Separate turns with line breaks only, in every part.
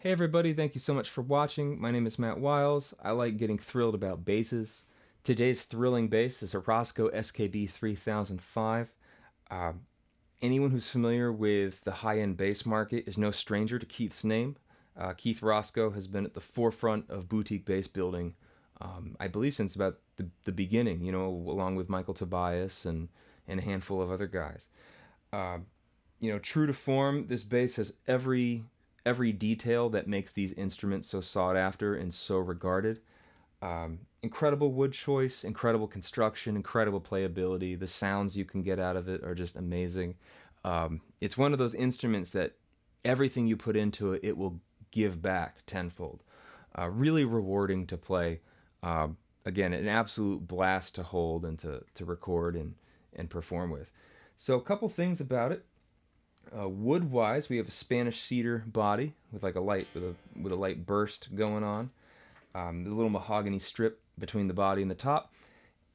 Hey everybody, thank you so much for watching. My name is Matt Wiles. I like getting thrilled about basses. Today's thrilling bass is a Roscoe SKB 3005. Anyone who's familiar with the high-end bass market is no stranger to Keith's name. Keith Roscoe has been at the forefront of boutique bass building, I believe since about the beginning, along with Michael Tobias and a handful of other guys. True to form, this bass has every detail that makes these instruments so sought after and so regarded. Incredible wood choice, incredible construction, incredible playability. The sounds you can get out of it are just amazing. It's one of those instruments that everything you put into it, it will give back tenfold. Really rewarding to play. Again, an absolute blast to hold and to record and perform with. So a couple things about it. Wood-wise, we have a Spanish cedar body with like a light burst going on. The little mahogany strip between the body and the top.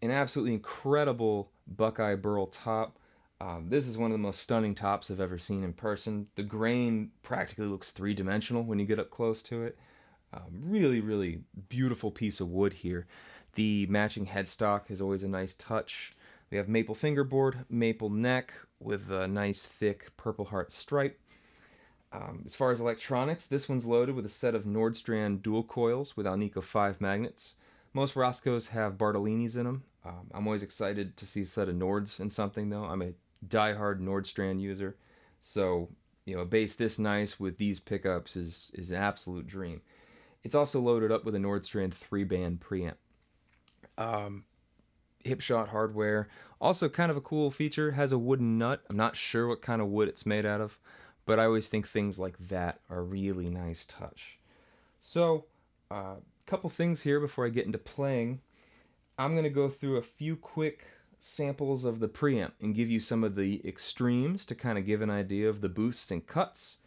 An absolutely incredible Buckeye Burl top. This is one of the most stunning tops I've ever seen in person. The grain practically looks three-dimensional when you get up close to it. Really, really beautiful piece of wood here. The matching headstock is always a nice touch. We have maple fingerboard, maple neck with a nice thick Purpleheart stripe. As far as electronics, this one's loaded with a set of Nordstrand dual coils with Alnico 5 magnets. Most Roscoes have Bartolinis in them. I'm always excited to see a set of Nords in something though. I'm a die-hard Nordstrand user. So, a bass this nice with these pickups is an absolute dream. It's also loaded up with a Nordstrand 3-band preamp. Hipshot hardware. Also kind of a cool feature, has a wooden nut. I'm not sure what kind of wood it's made out of, but I always think things like that are a really nice touch. So, a couple things here before I get into playing. I'm going to go through a few quick samples of the preamp and give you some of the extremes to kind of give an idea of the boosts and cuts.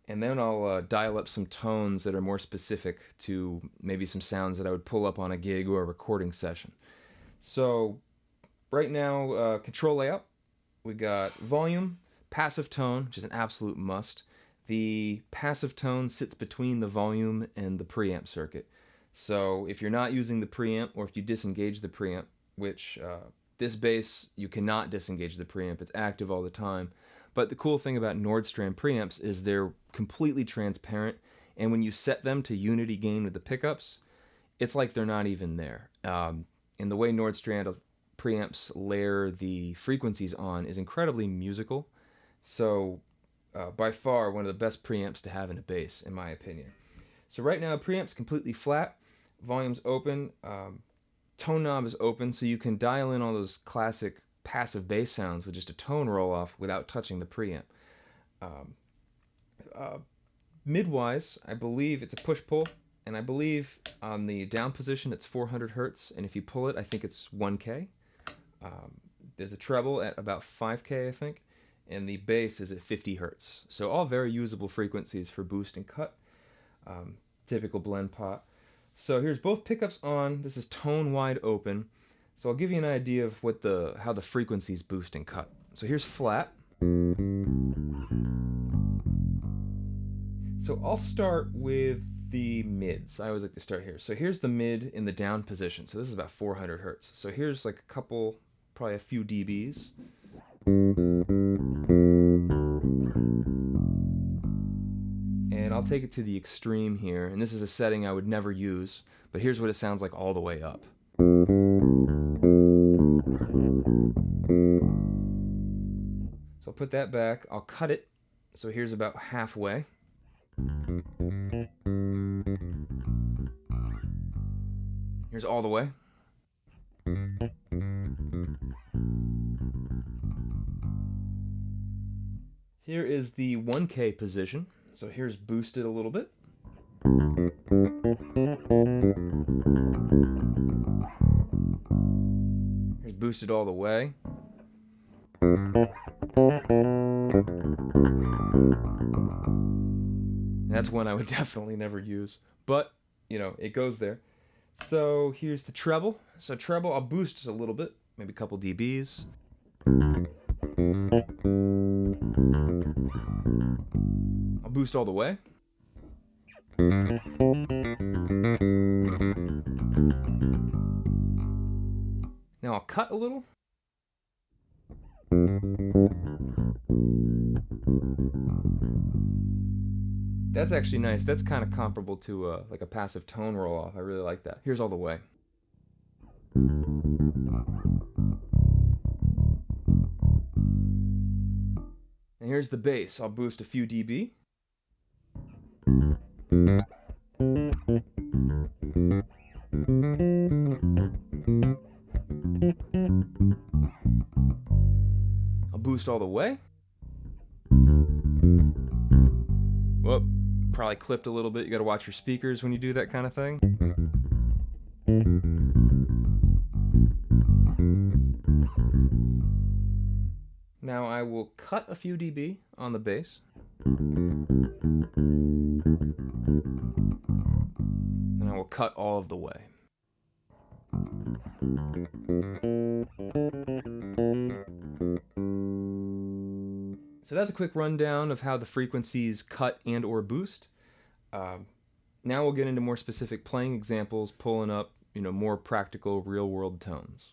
And then I'll dial up some tones that are more specific to maybe some sounds that I would pull up on a gig or a recording session. So right now, control layout, we got volume, passive tone, which is an absolute must. The passive tone sits between the volume and the preamp circuit. So if you're not using the preamp, or if you disengage the preamp, which this bass, you cannot disengage the preamp, it's active all the time. But the cool thing about Nordstrand preamps is they're completely transparent, and when you set them to unity gain with the pickups, it's like they're not even there. And the way Nordstrand preamps layer the frequencies on is incredibly musical. So by far one of the best preamps to have in a bass, in my opinion. So right now, preamp's completely flat, volume's open, tone knob is open, so you can dial in all those classic passive bass sounds with just a tone roll-off without touching the preamp. Mid-wise, I believe it's a push-pull. And I believe on the down position it's 400 Hertz, and if you pull it, I think it's 1K. There's a treble at about 5K, I think, and the bass is at 50 Hertz. So all very usable frequencies for boost and cut. Typical blend pot. So here's both pickups on. This is tone wide open. So I'll give you an idea of how the frequencies boost and cut. So here's flat. So I'll start with the mids. I always like to start here. So here's the mid in the down position. So this is about 400 Hertz. So here's like probably a few dBs. And I'll take it to the extreme here. And this is a setting I would never use, but here's what it sounds like all the way up. So I'll put that back. I'll cut it. So here's about halfway. Here's all the way. Here is the 1K position. So here's boosted a little bit. Here's boosted all the way. That's one I would definitely never use, but it goes there. So here's the treble. So treble, I'll boost just a little bit, maybe a couple dBs. I'll boost all the way. Now I'll cut a little. That's actually nice. That's kind of comparable to like a passive tone roll off. I really like that. Here's all the way. And here's the bass. I'll boost a few dB. I'll boost all the way. Whoop, probably clipped a little bit. You gotta watch your speakers when you do that kind of thing. Now I will cut a few dB on the bass. And I will cut all of the way. So that's a quick rundown of how the frequencies cut and or boost. Now we'll get into more specific playing examples, pulling up, more practical real-world tones.